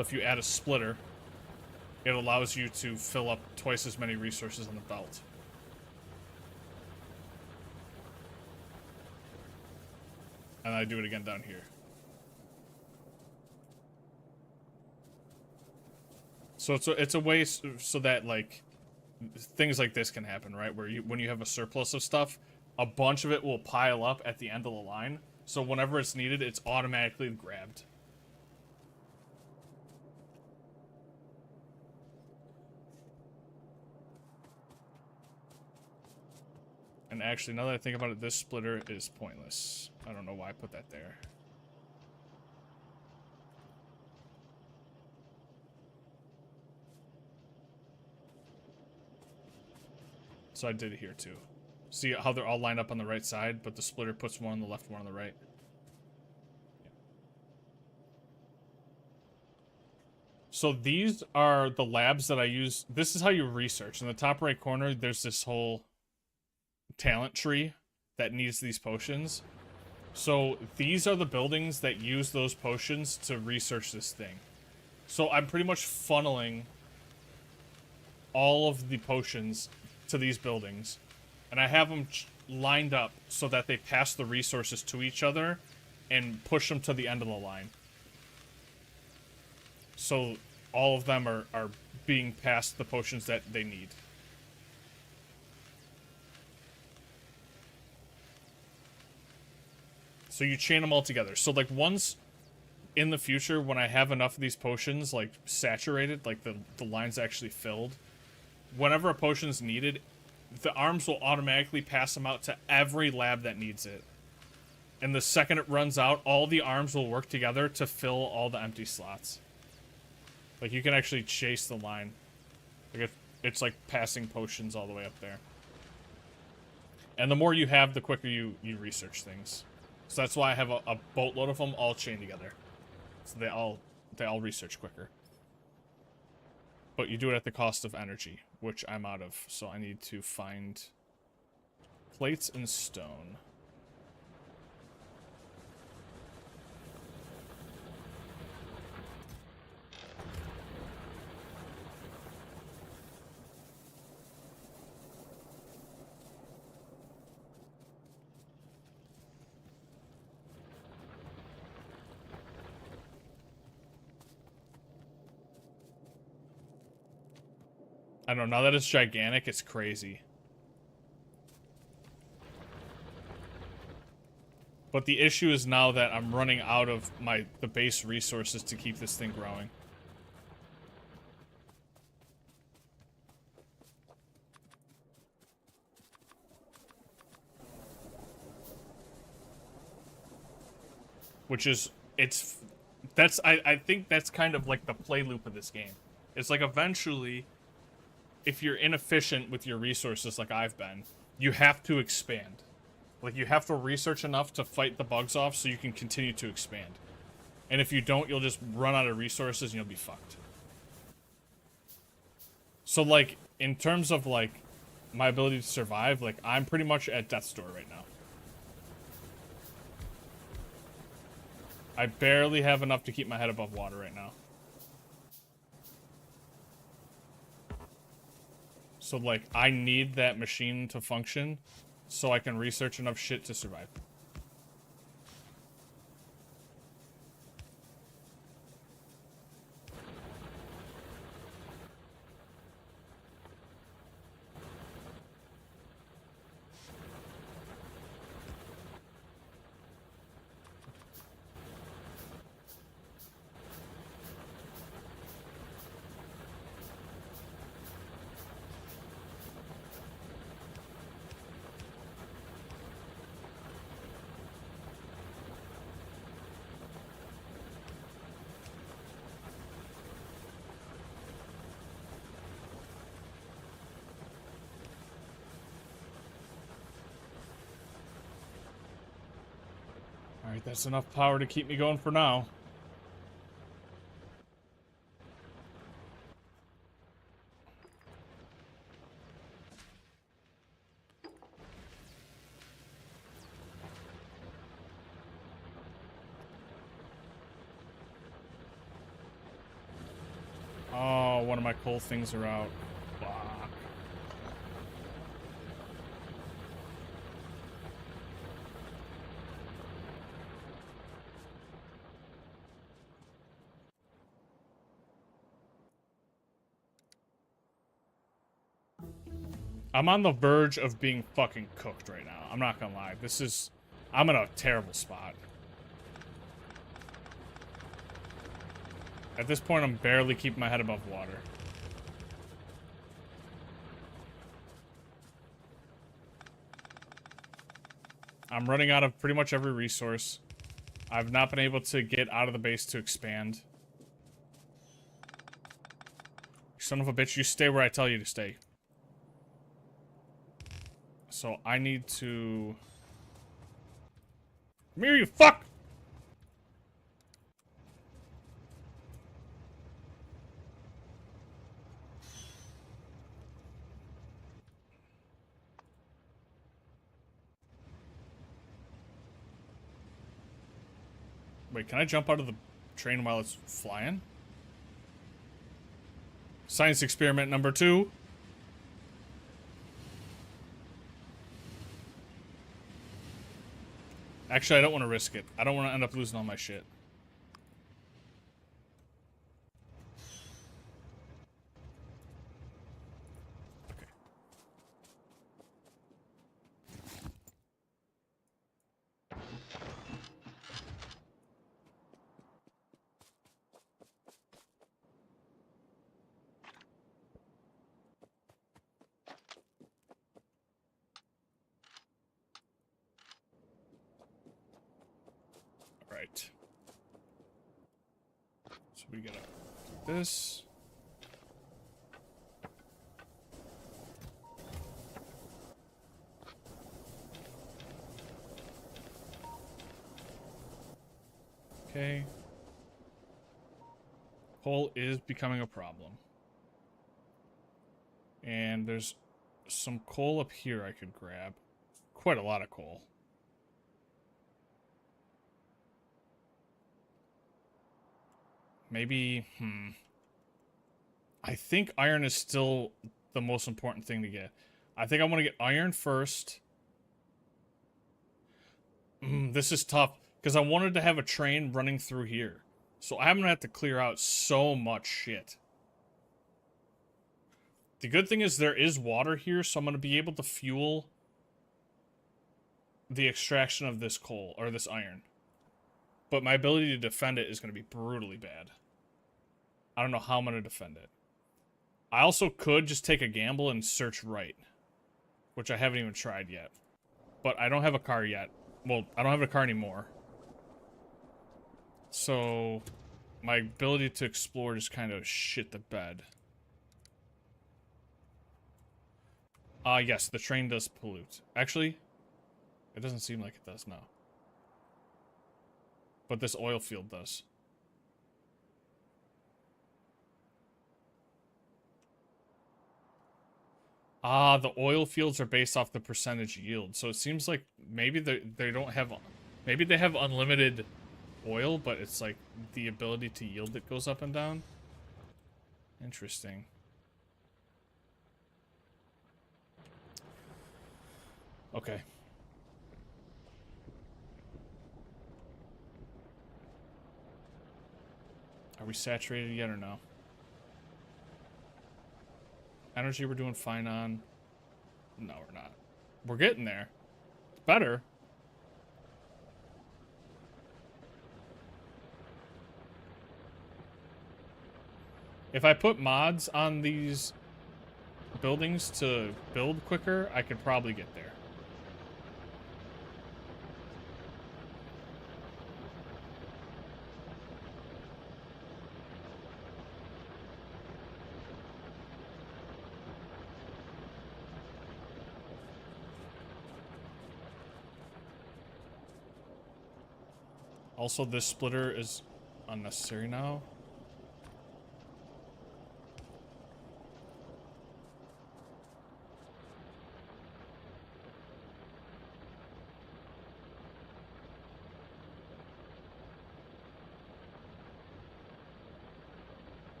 So if you add a splitter, it allows you to fill up twice as many resources on the belt. And I do it again down here. So it's a way so that, like, things like this can happen, right? Where when you have a surplus of stuff, a bunch of it will pile up at the end of the line. So whenever it's needed, it's automatically grabbed. And actually, now that I think about it, this splitter is pointless. I don't know why I put that there. So I did it here too. See how they're all lined up on the right side, but the splitter puts one on the left, one on the right. Yeah. So these are the labs that I use. This is how you research. In the top right corner, there's this whole talent tree that needs these potions. So these are the buildings that use those potions to research this thing. So I'm pretty much funneling all of the potions to these buildings, and I have them lined up so that they pass the resources to each other and push them to the end of the line. So all of them are being passed the potions that they need. So you chain them all together. So, like, once in the future, when I have enough of these potions, like, saturated, like, the line's actually filled, whenever a potion's needed, the arms will automatically pass them out to every lab that needs it. And the second it runs out, all the arms will work together to fill all the empty slots. Like, you can actually chase the line. Like, it's like passing potions all the way up there. And the more you have, the quicker you research things. So that's why I have a boatload of them all chained together. So they all research quicker. But you do it at the cost of energy, which I'm out of. So I need to find plates and stone. I don't know, now that it's gigantic, it's crazy. But the issue is now that I'm running out of the base resources to keep this thing growing. Which is, I think that's kind of like the play loop of this game. It's like eventually, if you're inefficient with your resources like I've been, you have to expand. Like, you have to research enough to fight the bugs off so you can continue to expand. And if you don't, you'll just run out of resources and you'll be fucked. So, like, in terms of, like, my ability to survive, like, I'm pretty much at death's door right now. I barely have enough to keep my head above water right now. So, like, I need that machine to function so I can research enough shit to survive. Alright, that's enough power to keep me going for now. Oh, one of my coal things are out. Fuck. I'm on the verge of being fucking cooked right now. I'm not gonna lie. This is... I'm in a terrible spot. At this point, I'm barely keeping my head above water. I'm running out of pretty much every resource. I've not been able to get out of the base to expand. Son of a bitch, you stay where I tell you to stay. So I need to... Come here, you fuck! Wait, can I jump out of the train while it's flying? Science experiment number 2. Actually, I don't want to risk it. I don't want to end up losing all my shit. Okay. All right. So we gotta do this. Okay. Coal is becoming a problem. And there's some coal up here I could grab. Quite a lot of coal. Maybe, I think iron is still the most important thing to get. I think I want to get iron first. This is tough, because I wanted to have a train running through here. So I'm going to have to clear out so much shit. The good thing is there is water here, so I'm going to be able to fuel the extraction of this coal, or this iron. But my ability to defend it is going to be brutally bad. I don't know how I'm going to defend it. I also could just take a gamble and search right, which I haven't even tried yet. But I don't have a car yet. Well, I don't have a car anymore. So my ability to explore just kind of shit the bed. Yes, the train does pollute. Actually, it doesn't seem like it does now. But this oil field does. The oil fields are based off the percentage yield. So it seems like maybe they don't have... Maybe they have unlimited oil, but it's like the ability to yield it goes up and down. Interesting. Okay. Are we saturated yet or no? Energy we're doing fine on. No, we're not. We're getting there. It's better. If I put mods on these buildings to build quicker, I could probably get there. Also, this splitter is unnecessary now.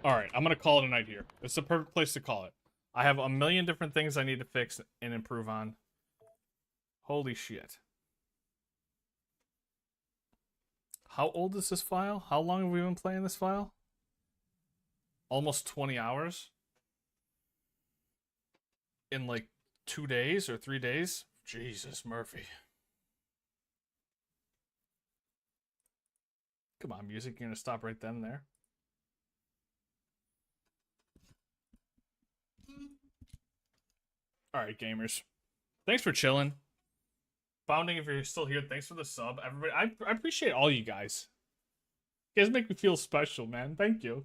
Alright, I'm gonna call it a night here. It's the perfect place to call it. I have a million different things I need to fix and improve on. Holy shit. How old is this file? How long have we been playing this file? Almost 20 hours? In like 2 days or 3 days? Jesus, Murphy. Come on, music, you're gonna stop right then and there? Alright, gamers. Thanks for chilling. Founding, if you're still here, thanks for the sub. Everybody, I appreciate all you guys. You guys make me feel special, man. Thank you.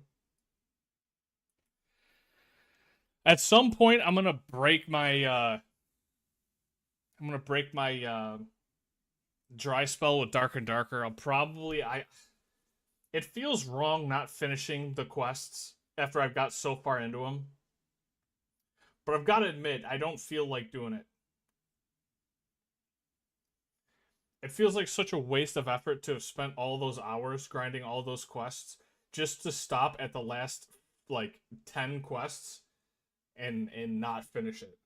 At some point, I'm gonna break my dry spell with Dark and Darker. I'll probably it feels wrong not finishing the quests after I've got so far into them. But I've got to admit, I don't feel like doing it. It feels like such a waste of effort to have spent all those hours grinding all those quests just to stop at the last, like, 10 quests and not finish it.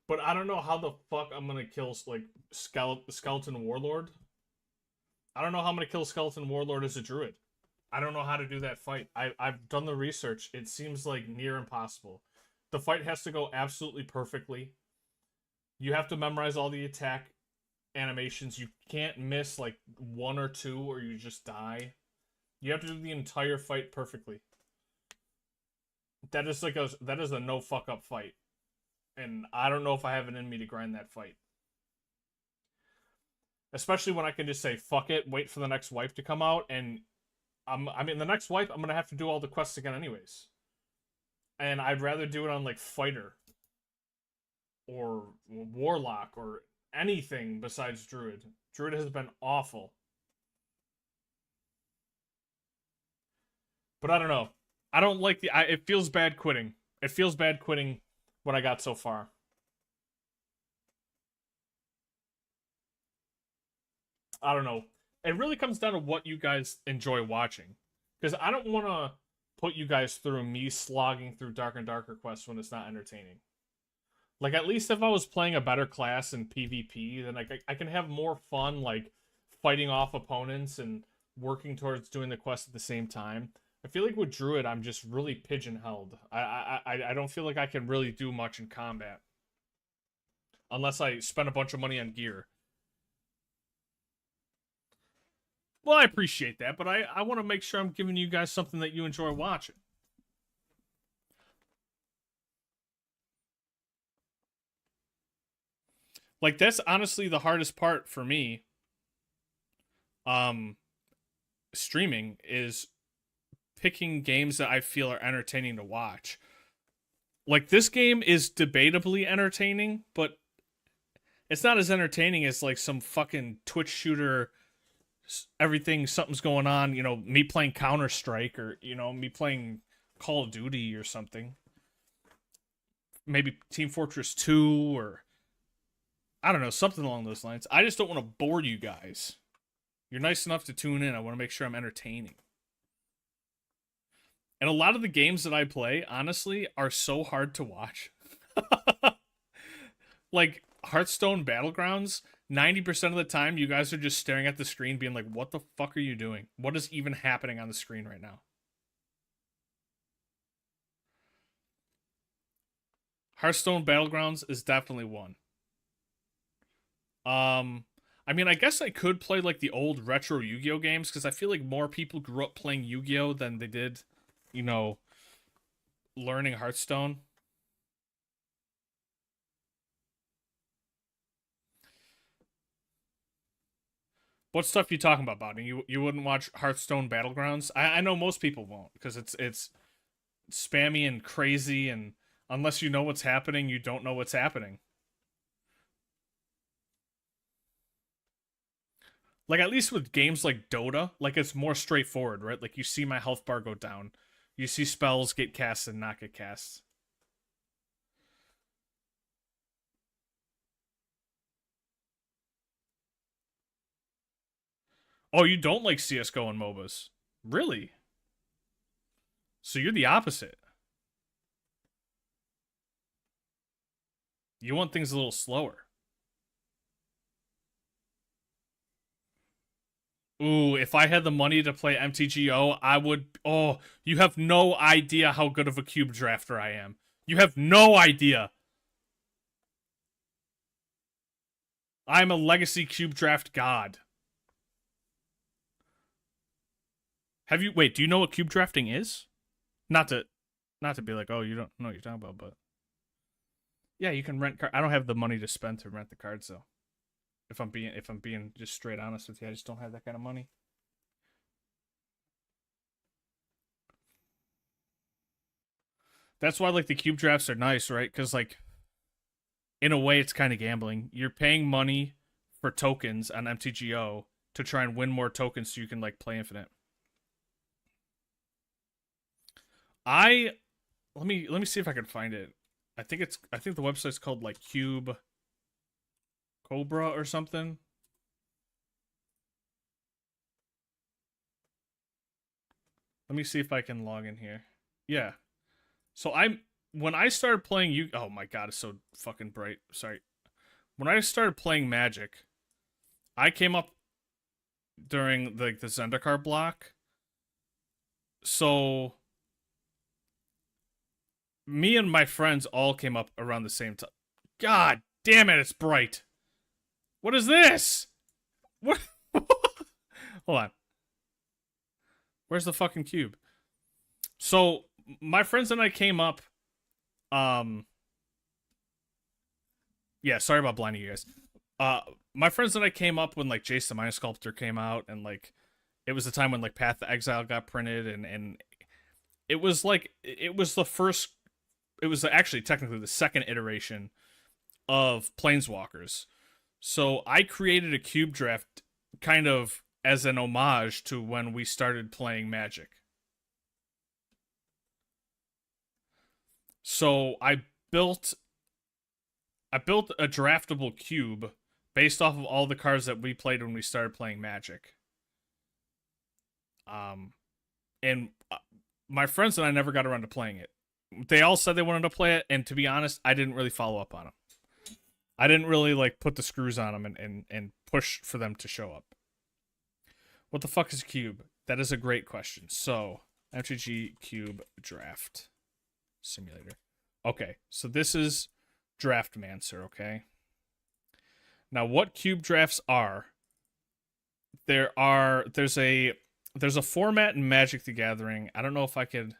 But I don't know how the fuck I'm gonna kill, like, Skeleton Warlord. I don't know how I'm gonna kill Skeleton Warlord as a druid. I don't know how to do that fight. I've done the research. It seems like near impossible. The fight has to go absolutely perfectly. You have to memorize all the attack animations. You can't miss like 1 or 2 or you just die. You have to do the entire fight perfectly. That is a no fuck up fight. And I don't know if I have it in me to grind that fight. Especially when I can just say fuck it, wait for the next wife to come out, and I mean the next wife I'm gonna have to do all the quests again anyways. And I'd rather do it on like fighter or warlock or anything besides druid. Druid has been awful. But I don't know. I don't like it feels bad quitting. It feels bad quitting what I got so far. I don't know. It really comes down to what you guys enjoy watching. Because I don't want to put you guys through me slogging through Dark and Darker quests when it's not entertaining. Like, at least if I was playing a better class in PvP, then I can have more fun, like, fighting off opponents and working towards doing the quest at the same time. I feel like with Druid, I'm just really pigeon-held. I don't feel like I can really do much in combat. Unless I spend a bunch of money on gear. Well, I appreciate that, but I want to make sure I'm giving you guys something that you enjoy watching. Like, that's honestly the hardest part for me. Streaming is picking games that I feel are entertaining to watch. Like, this game is debatably entertaining, but it's not as entertaining as, like, some fucking Twitch shooter, something's going on, you know, me playing Counter-Strike or, you know, me playing Call of Duty or something. Maybe Team Fortress 2 or, I don't know, something along those lines. I just don't want to bore you guys. You're nice enough to tune in. I want to make sure I'm entertaining. And a lot of the games that I play, honestly, are so hard to watch. Like, Hearthstone Battlegrounds, 90% of the time, you guys are just staring at the screen being like, what the fuck are you doing? What is even happening on the screen right now? Hearthstone Battlegrounds is definitely one. I mean, I guess I could play, like, the old retro Yu-Gi-Oh games, because I feel like more people grew up playing Yu-Gi-Oh than they did, you know, learning Hearthstone. What stuff you talking about, Bobby? You wouldn't watch Hearthstone Battlegrounds? I know most people won't, because it's spammy and crazy, and unless you know what's happening, you don't know what's happening. Like, at least with games like Dota, like, it's more straightforward, right? Like, you see my health bar go down. You see spells get cast and not get cast. Oh, you don't like CSGO and MOBAs? Really? So you're the opposite. You want things a little slower. Ooh, if I had the money to play MTGO, I would. Oh, you have no idea how good of a cube drafter I am. You have no idea. I'm a legacy cube draft god. Have you wait, do you know what cube drafting is? Not to be like, "Oh, you don't know what you're talking about," but yeah, you can rent I don't have the money to spend to rent the cards though. If I'm being just straight honest with you, I just don't have that kind of money. That's why like the cube drafts are nice, right? Cuz like in a way it's kind of gambling. You're paying money for tokens on MTGO to try and win more tokens so you can like play infinite. I let me see if I can find it. I think the website's called like Cube Cobra or something. Let me see if I can log in here. Yeah. So when I started playing you oh my god, it's so fucking bright. Sorry. When I started playing Magic, I came up during like the Zendikar block. So me and my friends all came up around the same time. God damn it, it's bright. What is this? What? Hold on. Where's the fucking cube? So my friends and I came up. Yeah, sorry about blinding you guys. My friends and I came up when like Jace the Mind Sculptor came out, and like it was the time when like Path to Exile got printed, and it was like it was the first. It was actually technically the second iteration of Planeswalkers. So I created a cube draft kind of as an homage to when we started playing Magic. So built I built a draftable cube based off of all the cards that we played when we started playing Magic. And my friends and I never got around to playing it. They all said they wanted to play it, and to be honest, I didn't really follow up on them. I didn't really like put the screws on them and push for them to show up. What the fuck is a cube? That is a great question. So, MTG Cube Draft Simulator. Okay, so this is Draftmancer, okay? Now, what cube drafts are? There's a format in Magic the Gathering. I don't know if I could.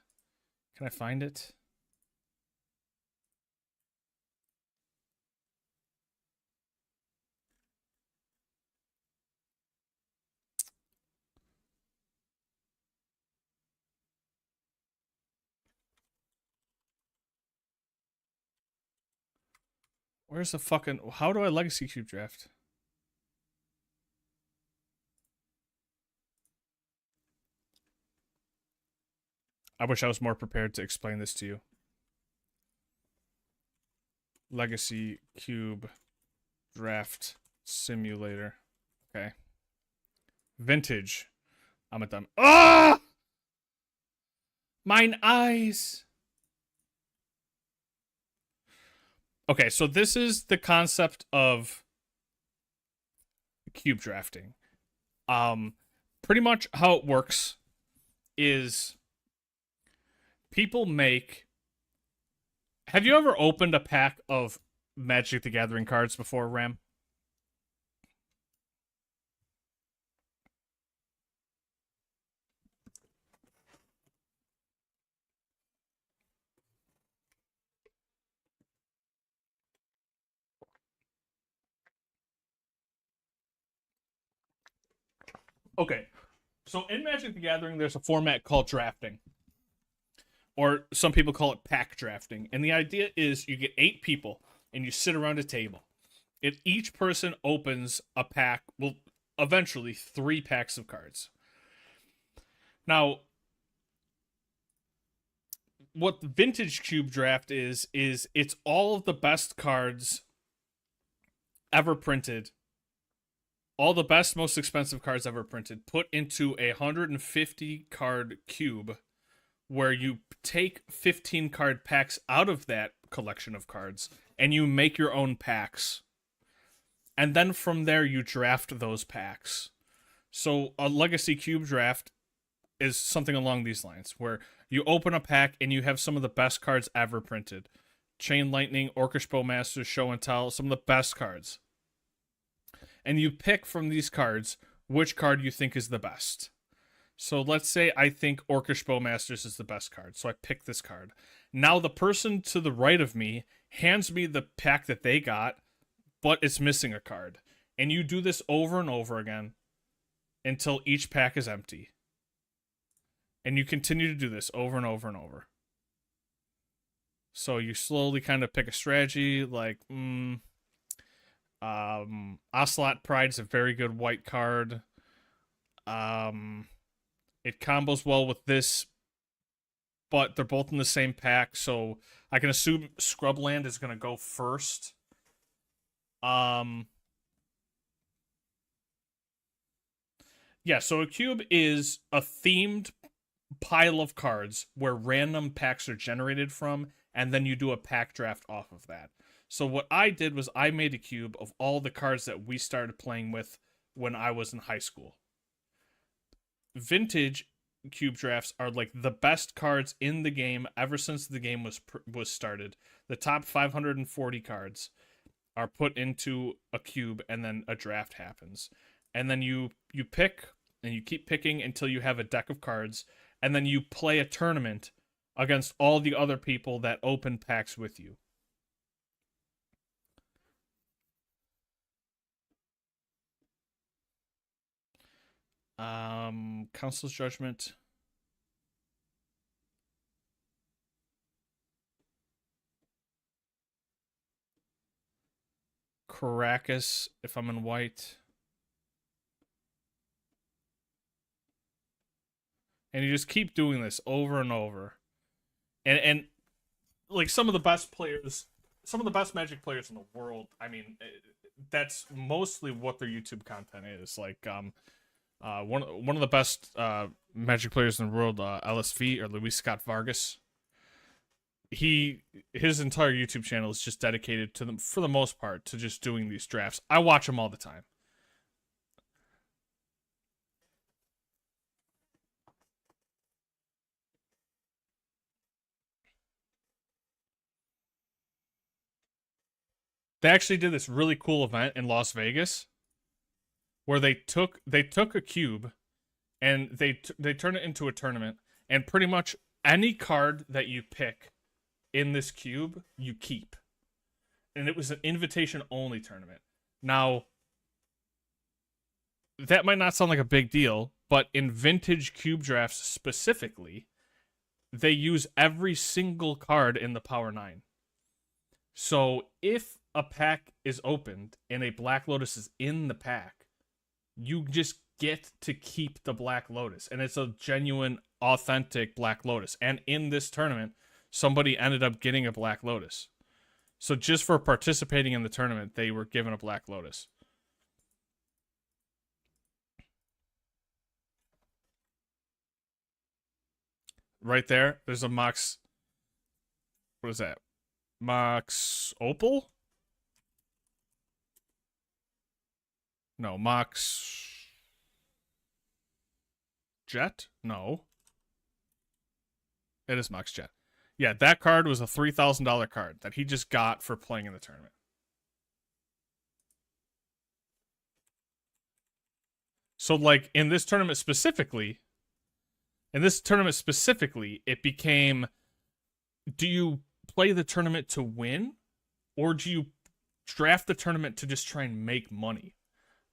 Can I find it? Where's the fucking... How do I Legacy Cube Draft? I wish I was more prepared to explain this to you. Legacy Cube Draft Simulator. Okay. Vintage. I'm at them. Ah! Mine eyes! Okay, so this is the concept of cube drafting. Pretty much how it works is people make... Have you ever opened a pack of Magic the Gathering cards before, Ram? Okay, so in Magic the Gathering, there's a format called drafting. Or some people call it pack drafting. And the idea is you get 8 people and you sit around a table. And each person opens a pack, well, eventually 3 packs of cards. Now, what the vintage cube draft is it's all of the best cards ever printed. All the best, most expensive cards ever printed put into a 150 card cube where you take 15 card packs out of that collection of cards and you make your own packs. And then from there you draft those packs. So a Legacy Cube draft is something along these lines, where you open a pack and you have some of the best cards ever printed. Chain Lightning, Orcish Bowmaster, Show and Tell, some of the best cards. And you pick from these cards which card you think is the best. So let's say I think Orcish Bowmasters is the best card, so I pick this card. Now the person to the right of me hands me the pack that they got, but it's missing a card. And you do this over and over again until each pack is empty. And you continue to do this over and over and over. So you slowly kind of pick a strategy, like, Ocelot Pride's a very good white card. It combos well with this, but they're both in the same pack, so I can assume Scrubland is going to go first. Yeah, so a cube is a themed pile of cards where random packs are generated from, and then you do a pack draft off of that. So what I did was I made a cube of all the cards that we started playing with when I was in high school. Vintage cube drafts are like the best cards in the game ever since the game was started. The top 540 cards are put into a cube, and then a draft happens. And then you pick, and you keep picking until you have a deck of cards, and then you play a tournament against all the other people that open packs with you. Council's Judgment. Caracas, if I'm in white. And you just keep doing this over and over. And like some of the best players, some of the best Magic players in the world, I mean, that's mostly what their YouTube content is. Like, one of the best Magic players in the world, LSV, or Luis Scott Vargas. His entire YouTube channel is just dedicated to them, for the most part, to just doing these drafts. I watch them all the time. They actually did this really cool event in Las Vegas where they took a cube and they turned it into a tournament, and pretty much any card that you pick in this cube you keep. And it was an invitation only tournament. Now, that might not sound like a big deal, but in vintage cube drafts specifically, they use every single card in the Power 9. So if a pack is opened and a Black Lotus is in the pack, you just get to keep the Black Lotus. And it's a genuine, authentic Black Lotus. And in this tournament, somebody ended up getting a Black Lotus. So just for participating in the tournament, they were given a Black Lotus. Right there, there's a Mox. What is that? Mox Opal? No, Mox Jet? No. It is Mox Jet. Yeah, that card was a $3,000 card that he just got for playing in the tournament. So, like, in this tournament specifically, it became, do you play the tournament to win, or do you draft the tournament to just try and make money?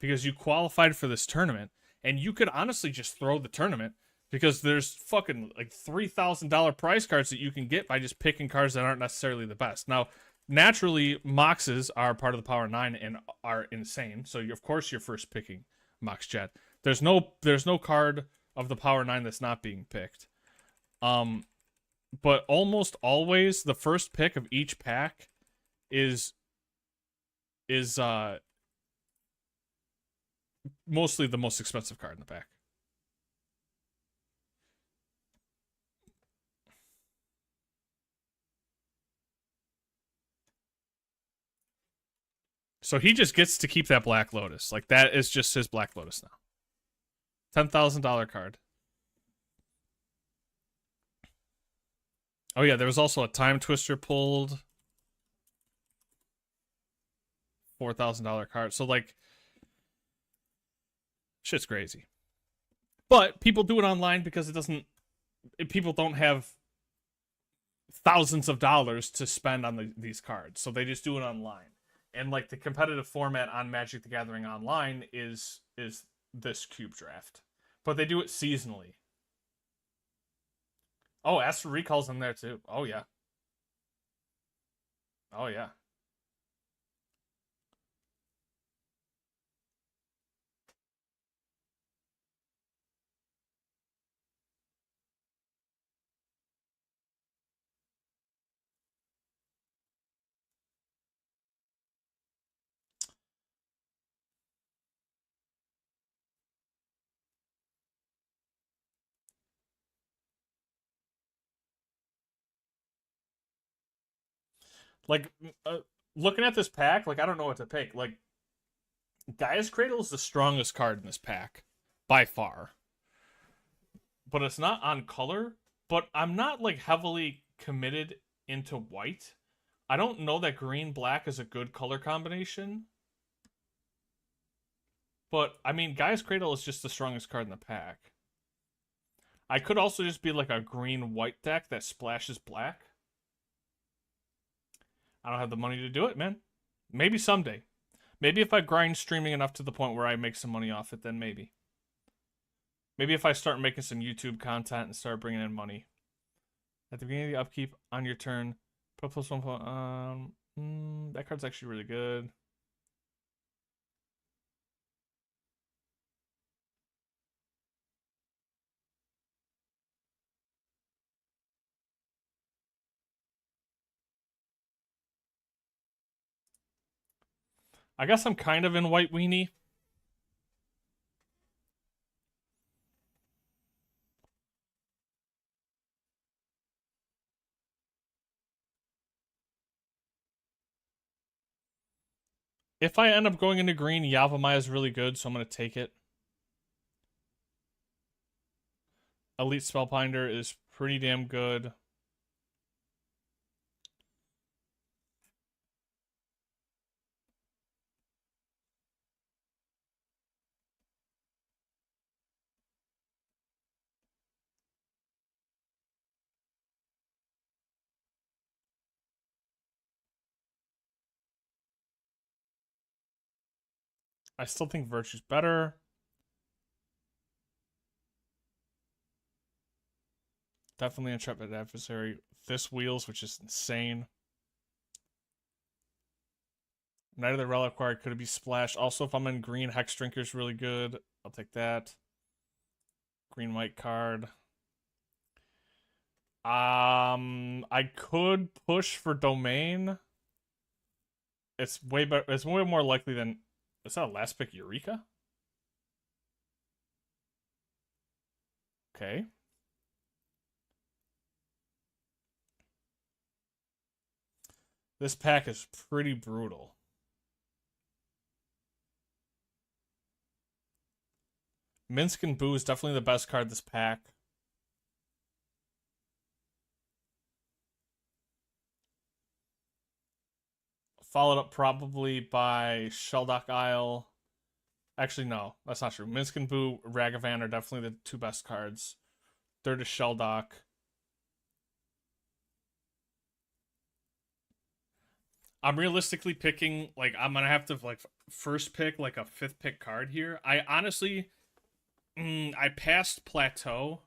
Because you qualified for this tournament, and you could honestly just throw the tournament, because there's fucking like $3,000 prize cards that you can get by just picking cards that aren't necessarily the best. Now, naturally, Moxes are part of the Power 9 and are insane, so of course you're first picking Mox Jet. There's no card of the Power 9 that's not being picked. But almost always the first pick of each pack is mostly the most expensive card in the pack. So he just gets to keep that Black Lotus. Like, that is just his Black Lotus now. $10,000 card. Oh, yeah, there was also a Time Twister pulled. $4,000 card. So, like, shit's crazy. But people do it online because it doesn't... People don't have thousands of dollars to spend on these cards. So they just do it online. And, like, the competitive format on Magic the Gathering Online is this cube draft. But they do it seasonally. Oh, Astral Recall's in there, too. Oh, yeah. Oh, yeah. Like, looking at this pack, like, I don't know what to pick. Like, Gaia's Cradle is the strongest card in this pack. By far. But it's not on color. But I'm not, like, heavily committed into white. I don't know that green-black is a good color combination. But, I mean, Gaia's Cradle is just the strongest card in the pack. I could also just be, like, a green-white deck that splashes black. I don't have the money to do it, man. Maybe someday. Maybe if I grind streaming enough to the point where I make some money off it, then maybe. Maybe if I start making some YouTube content and start bringing in money. At the beginning of the upkeep, on your turn, put +1. That card's actually really good. I guess I'm kind of in White Weenie. If I end up going into green, Yavimaya is really good, so I'm going to take it. Elite Spellbinder is pretty damn good. I still think Virtue's better. Definitely Intrepid Adversary. This Wheels, which is insane. Knight of the Reliquary could be splashed. Also, if I'm in green, Hex Drinker's really good. I'll take that. Green white card. I could push for Domain. It's way better. It's way more likely than. Is that a last pick Eureka? Okay. This pack is pretty brutal. Minsk and Boo is definitely the best card this pack. Followed up probably by Sheldock Isle. Actually, no, that's not true. Minsk and Boo, Ragavan are definitely the two best cards. Third is Sheldock. I'm realistically picking, like, I'm gonna have to, like, first pick, like, a 5th pick card here. I honestly, I passed Plateau.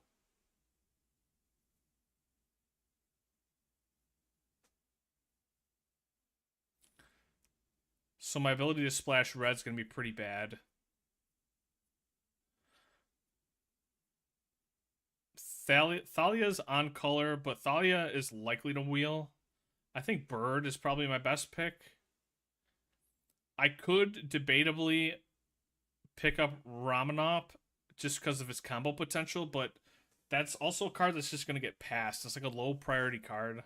So my ability to splash red's gonna be pretty bad. Thalia's on color, but Thalia is likely to wheel. I think Bird is probably my best pick. I could debatably pick up Ramanop just because of his combo potential, but that's also a card that's just going to get passed. It's like a low priority card.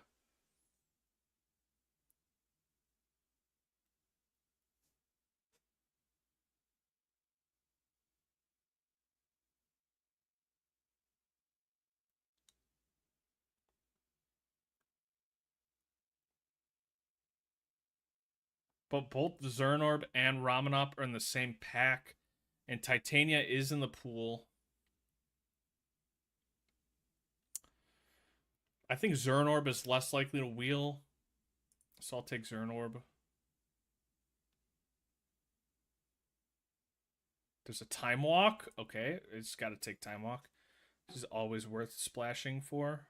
But both Zernorb and Ramanop are in the same pack, and Titania is in the pool. I think Zernorb is less likely to wheel, so I'll take Zernorb. There's a Time Walk. Okay, it's got to take Time Walk. This is always worth splashing for.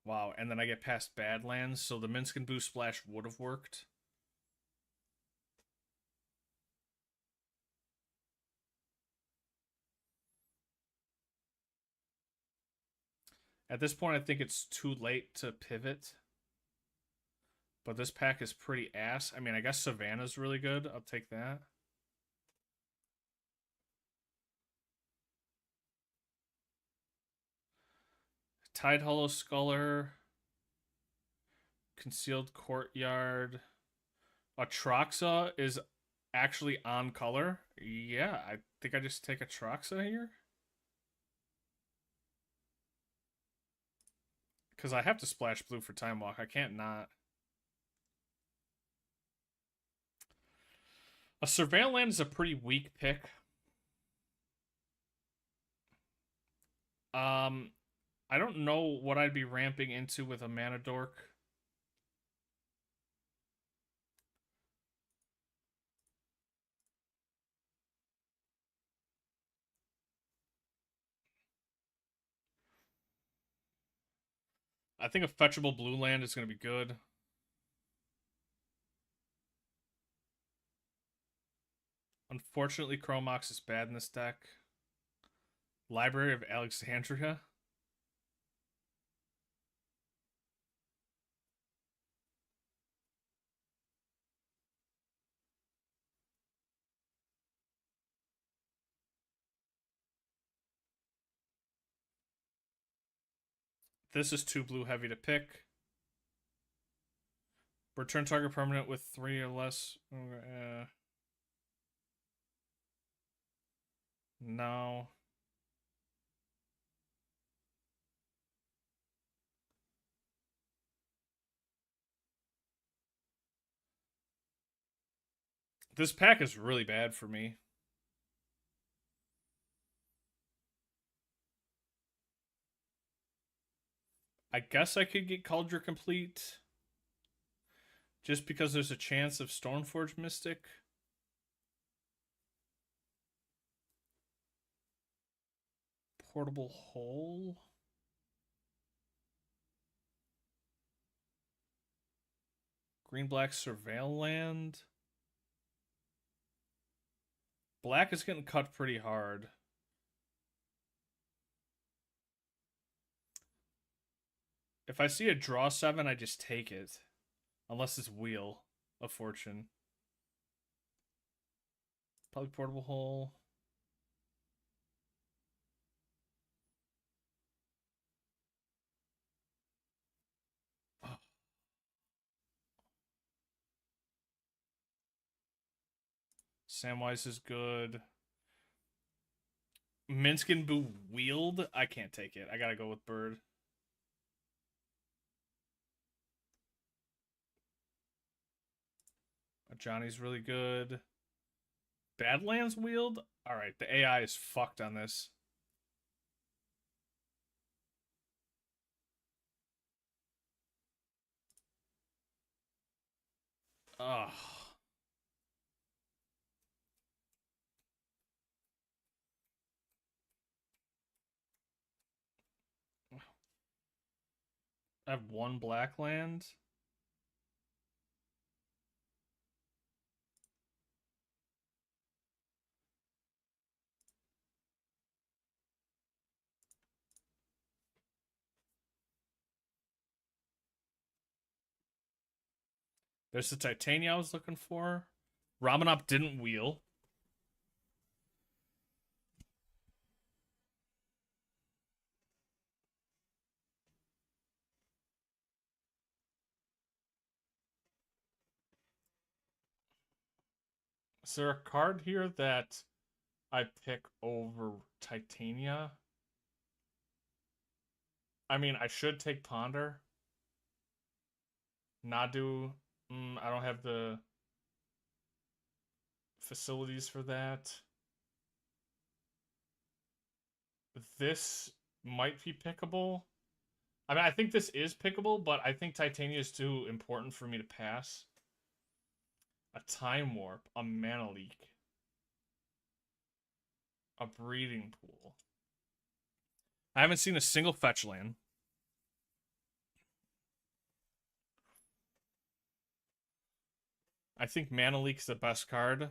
Wow, and then I get past Badlands, so the Minsc and Boost Splash would have worked. At this point, I think it's too late to pivot. But this pack is pretty ass. I mean, I guess Savannah's really good. I'll take that. Tide Hollow Sculler. Concealed Courtyard. Atraxa is actually on color. Yeah, I think I just take Atraxa here. Because I have to splash blue for Time Walk. I can't not. A Surveil Land is a pretty weak pick. I don't know what I'd be ramping into with a Mana Dork. I think a fetchable blue land is going to be good. Unfortunately, Chromox is bad in this deck. Library of Alexandria. This is too blue heavy to pick. Return target permanent with 3 or less. No. This pack is really bad for me. I guess I could get Cauldron Complete. Just because there's a chance of Stormforge Mystic. Portable Hole. Green-black Surveil Land. Black is getting cut pretty hard. If I see a draw 7, I just take it. Unless it's Wheel of Fortune. Probably Portable Hole. Oh. Samwise is good. Minsc and Boo Wield? I can't take it. I gotta go with Bird. Johnny's really good. Badlands Wield? Alright, the AI is fucked on this. Ugh. I have one black land. There's the Titania I was looking for. Ramanop didn't wheel. Is there a card here that I pick over Titania? I mean, I should take Ponder. Nadu, I don't have the facilities for that. This might be pickable. I mean, I think this is pickable, but I think Titania is too important for me to pass. A Time Warp, a Mana Leak, a Breeding Pool. I haven't seen a single fetch land. I think Mana Leak's the best card,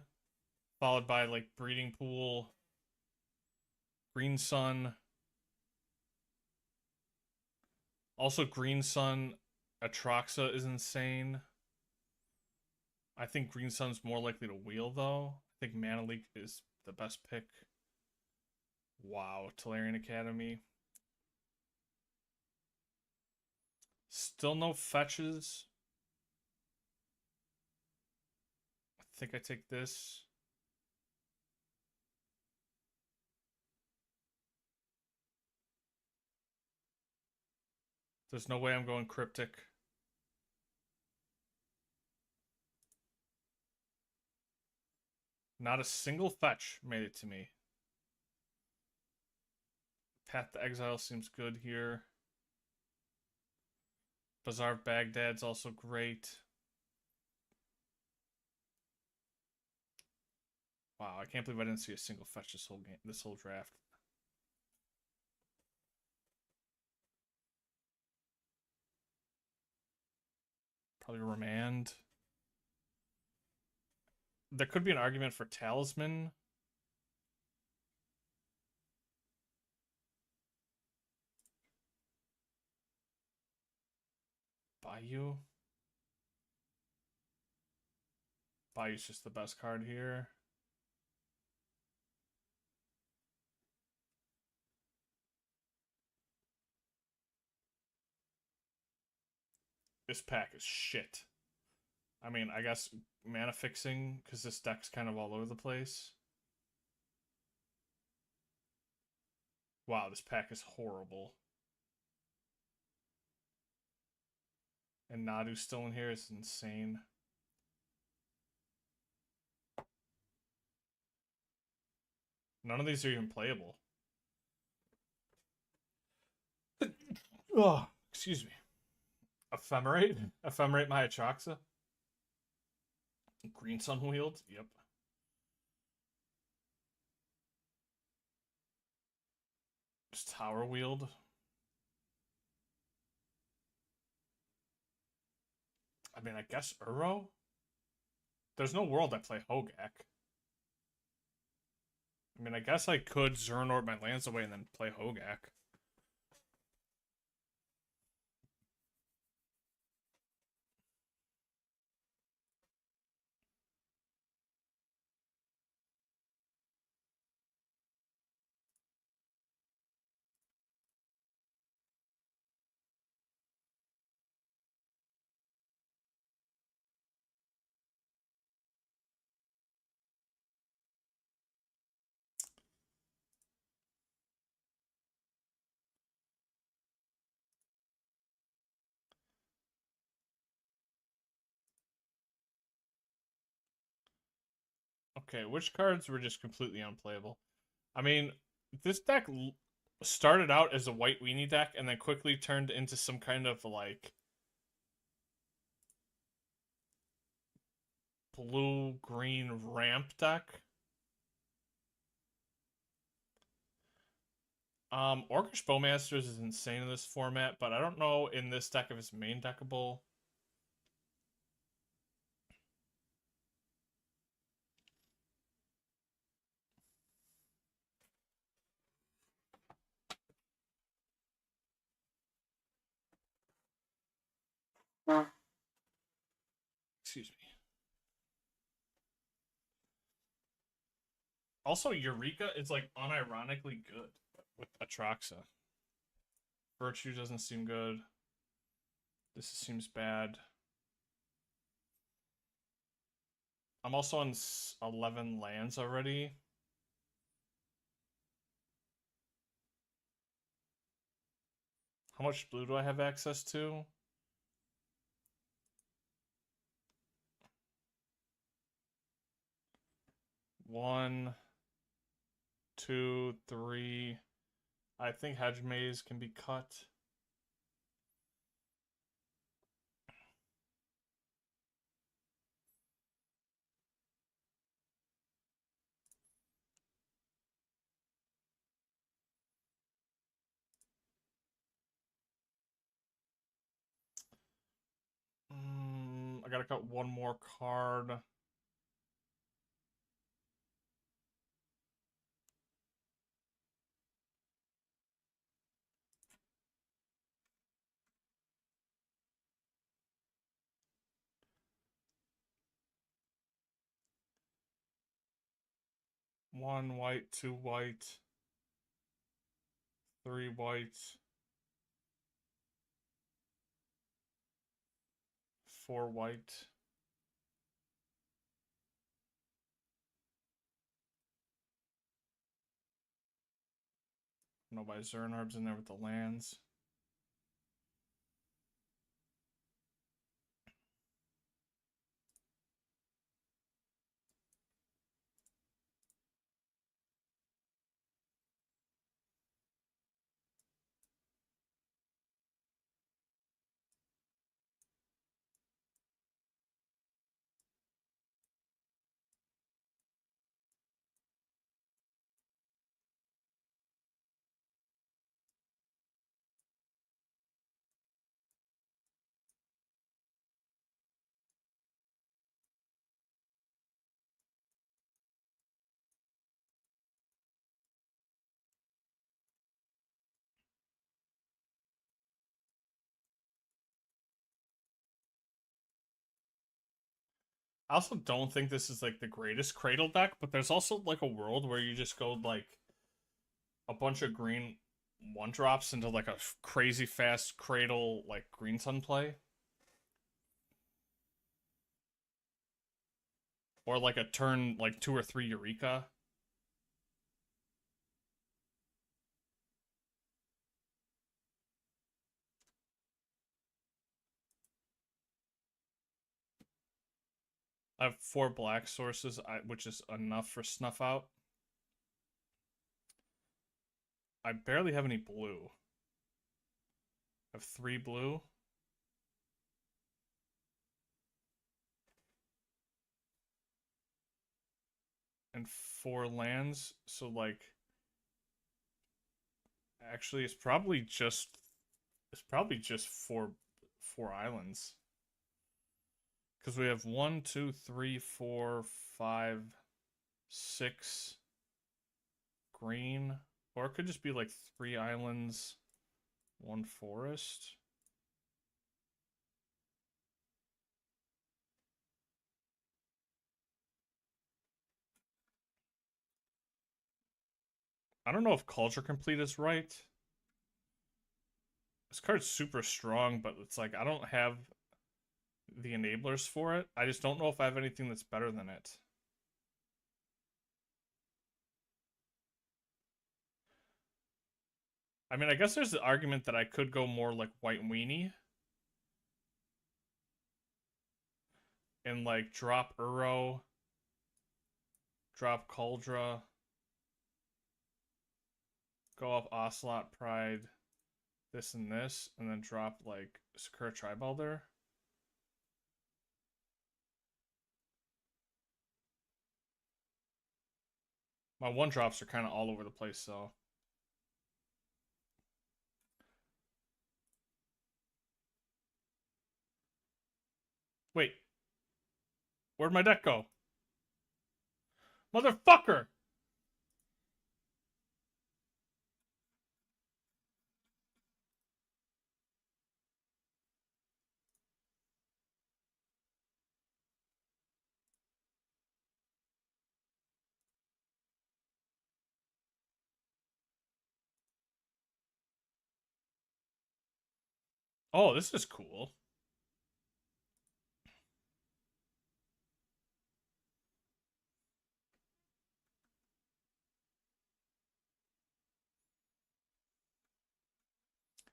followed by like Breeding Pool, Green Sun. Also, Green Sun Atraxa is insane. I think Green Sun's more likely to wheel, though. I think Mana Leak is the best pick. Wow, Tolarian Academy. Still no fetches. I think I take this. There's no way I'm going Cryptic. Not a single fetch made it to me. Path to Exile seems good here. Bazaar of Baghdad's also great. Wow, I can't believe I didn't see a single fetch this whole game, this whole draft. Probably Remand. There could be an argument for Talisman. Bayou. Bayou's just the best card here. This pack is shit. I mean, I guess mana fixing, because this deck's kind of all over the place. Wow, this pack is horrible. And Nadu's still in here. It's insane. None of these are even playable. Oh, excuse me. Ephemerate? Ephemerate my Atraxa? Green Sun wheeled? Yep. Just Tower wheeled. I mean, I guess Uro? There's no world I play Hogak. I mean, I guess I could Zernort my lands away and then play Hogak. Okay, which cards were just completely unplayable? I mean, this deck started out as a white weenie deck and then quickly turned into some kind of like blue-green ramp deck. Orcish Bowmasters is insane in this format, but I don't know in this deck if it's main deckable. Excuse me. Also, Eureka is like unironically good with Atraxa. Virtue doesn't seem good. This seems bad. I'm also on 11 lands already. How much blue do I have access to? 1, 2, 3. I think hedge maze can be cut. I gotta cut one more card. One white, 2 white, 3 white, 4 white. No, by Zernarb's in there with the lands. I also don't think this is like the greatest Cradle deck, but there's also like a world where you just go like a bunch of green 1-drops into like a crazy fast Cradle like Green Sun play. Or like a turn like 2 or 3 Eureka. I have 4 black sources, which is enough for Snuff Out. I barely have any blue. I have 3 blue. And 4 lands, so like actually it's probably just 4 islands. Because we have 1, 2, 3, 4, 5, 6 green. Or it could just be like 3 islands, 1 forest. I don't know if Culture Complete is right. This card's super strong, but it's like I don't have the enablers for it. I just don't know if I have anything that's better than it. I mean, I guess there's the argument that I could go more like White Weenie and like drop Uro, drop Cauldra, go up Ocelot Pride, this and this, and then drop like Sakura Tribalder. My 1-drops are kind of all over the place, so. Wait, where'd my deck go? Motherfucker! Oh, this is cool.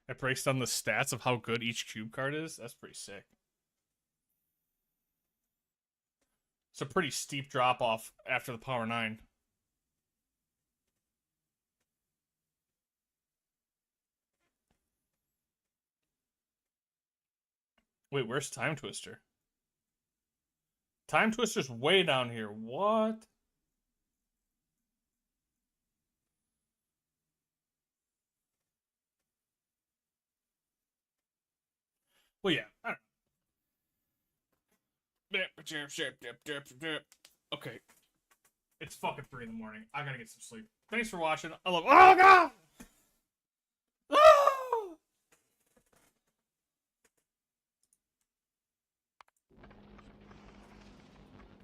It breaks down the stats of how good each cube card is. That's pretty sick. It's a pretty steep drop off after the power 9. Wait, where's Time Twister? Time Twister's way down here. What? Well, yeah. I don't know. Okay. It's fucking 3 in the morning. I gotta get some sleep. Thanks for watching. I love. Oh, God!